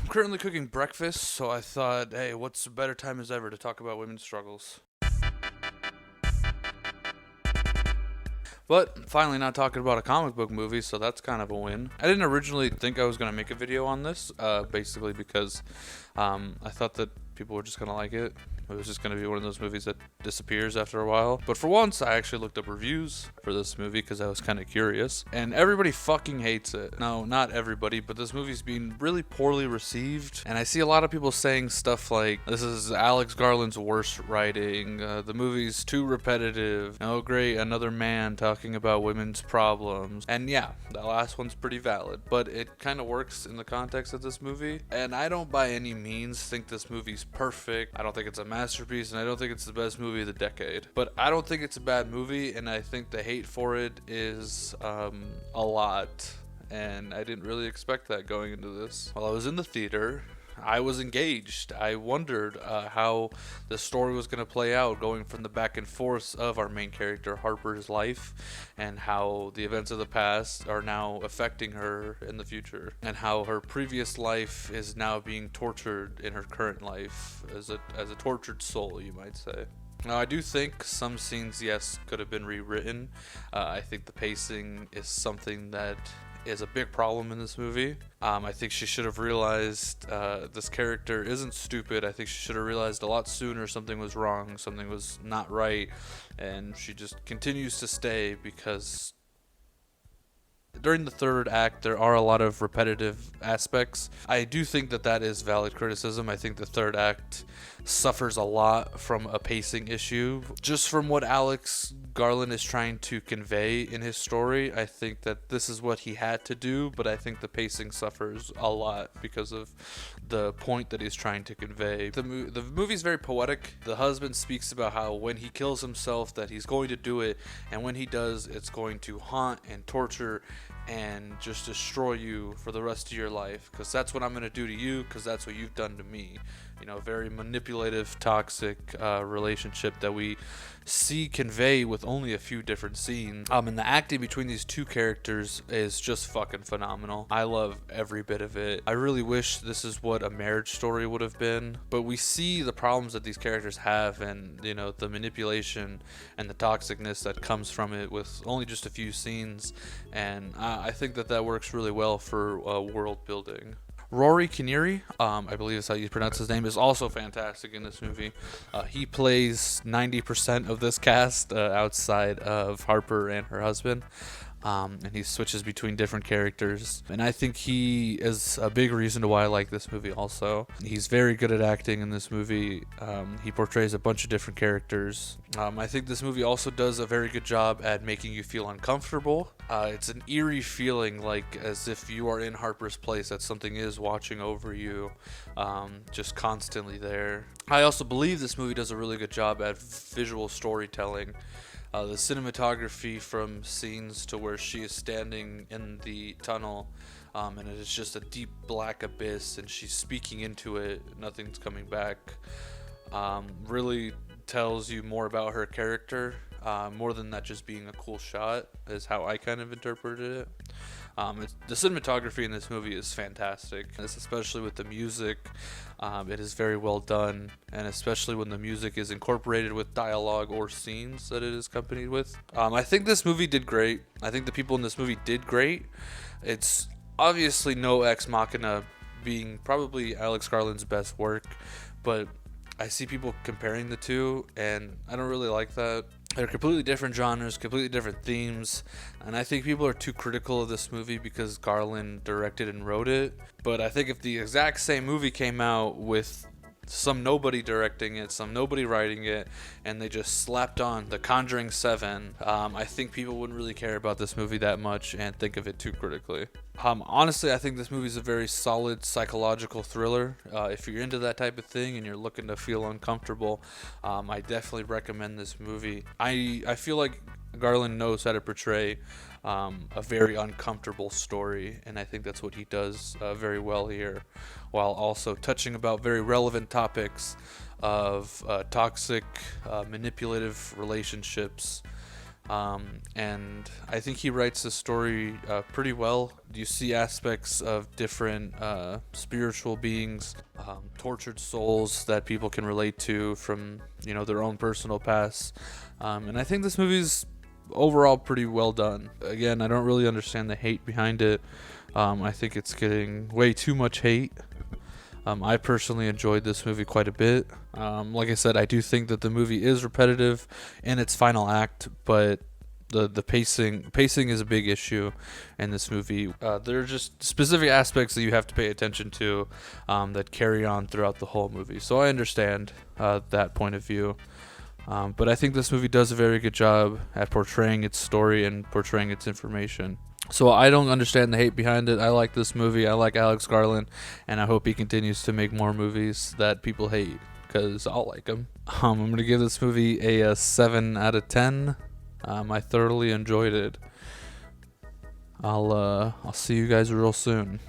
currently cooking breakfast, so I thought, hey, what's a better time as ever to talk about women's struggles? But finally, not talking about a comic book movie, so that's kind of a win. I didn't originally think I was going to make a video on this, basically because I thought that people were just going to like it. It was just going to be one of those movies that disappears after a while. But for once, I actually looked up reviews for this movie because I was kind of curious. And everybody fucking hates it. No, not everybody, but this movie's being really poorly received. And I see a lot of people saying stuff like, this is Alex Garland's worst writing. The movie's too repetitive. Oh, great, another man talking about women's problems. And yeah, that last one's pretty valid. But it kind of works in the context of this movie. And I don't by any means think this movie's perfect. I don't think it's a masterpiece, and I don't think it's the best movie of the decade. But I don't think it's a bad movie, and I think the hate for it is a lot. And I didn't really expect that going into this. While I was in the theater, I was engaged. I wondered how the story was going to play out, going from the back and forth of our main character Harper's life, and how the events of the past are now affecting her in the future, and how her previous life is now being tortured in her current life as a tortured soul, you might say. Now, I do think some scenes, yes, could have been rewritten. I think the pacing is something that is a big problem in this movie. I think she should have realized this character isn't stupid. I think she should have realized a lot sooner something was wrong, something was not right, and she just continues to stay because during the third act, there are a lot of repetitive aspects. I do think that that is valid criticism. I think the third act suffers a lot from a pacing issue. Just from what Alex Garland is trying to convey in his story, I think that this is what he had to do, but I think the pacing suffers a lot because of the point that he's trying to convey. The movie's very poetic. The husband speaks about how when he kills himself that he's going to do it, and when he does, it's going to haunt and torture and just destroy you for the rest of your life, because that's what I'm going to do to you, because that's what you've done to me. You know, very manipulative, toxic relationship that we see convey with only a few different scenes. And the acting between these two characters is just fucking phenomenal. I love every bit of it. I really wish this is what a marriage story would have been, but we see the problems that these characters have, and you know, the manipulation and the toxicness that comes from it with only just a few scenes, and I think that that works really well for world building. Rory Kinnear, I believe is how you pronounce his name, is also fantastic in this movie. He plays 90% of this cast outside of Harper and her husband. And he switches between different characters, and I think he is a big reason to why I like this movie also. He's very good at acting in this movie. He portrays a bunch of different characters. I think this movie also does a very good job at making you feel uncomfortable. It's an eerie feeling, like as if you are in Harper's place, that something is watching over you, just constantly there. I also believe this movie does a really good job at visual storytelling. The cinematography from scenes to where she is standing in the tunnel, and it is just a deep black abyss, and she's speaking into it, nothing's coming back, really tells you more about her character, more than that just being a cool shot, is how I kind of interpreted it. The cinematography in this movie is fantastic, especially with the music. It is very well done, and especially when the music is incorporated with dialogue or scenes that it is accompanied with. I think this movie did great. I think the people in this movie did great. It's obviously no Ex Machina being probably Alex Garland's best work, but I see people comparing the two, and I don't really like that. They're completely different genres, completely different themes, and I think people are too critical of this movie because Garland directed and wrote it. But I think if the exact same movie came out with some nobody directing it, some nobody writing it, and they just slapped on The Conjuring 7, I think people wouldn't really care about this movie that much and think of it too critically. Honestly, I think this movie is a very solid psychological thriller. If you're into that type of thing and you're looking to feel uncomfortable, I definitely recommend this movie. I feel like Garland knows how to portray a very uncomfortable story, and I think that's what he does very well here, while also touching about very relevant topics of toxic, manipulative relationships, And I think he writes the story pretty well. You see aspects of different spiritual beings, tortured souls that people can relate to from their own personal past. And I think this movie's overall pretty well done. Again, I don't really understand the hate behind it. I think it's getting way too much hate. I personally enjoyed this movie quite a bit. Like I said, I do think that the movie is repetitive in its final act, but the pacing is a big issue in this movie. There are just specific aspects that you have to pay attention to that carry on throughout the whole movie. So I understand that point of view. But I think this movie does a very good job at portraying its story and portraying its information. So I don't understand the hate behind it. I like this movie. I like Alex Garland, and I hope he continues to make more movies that people hate, because I'll like them. I'm going to give this movie a 7 out of 10. I thoroughly enjoyed it. I'll see you guys real soon.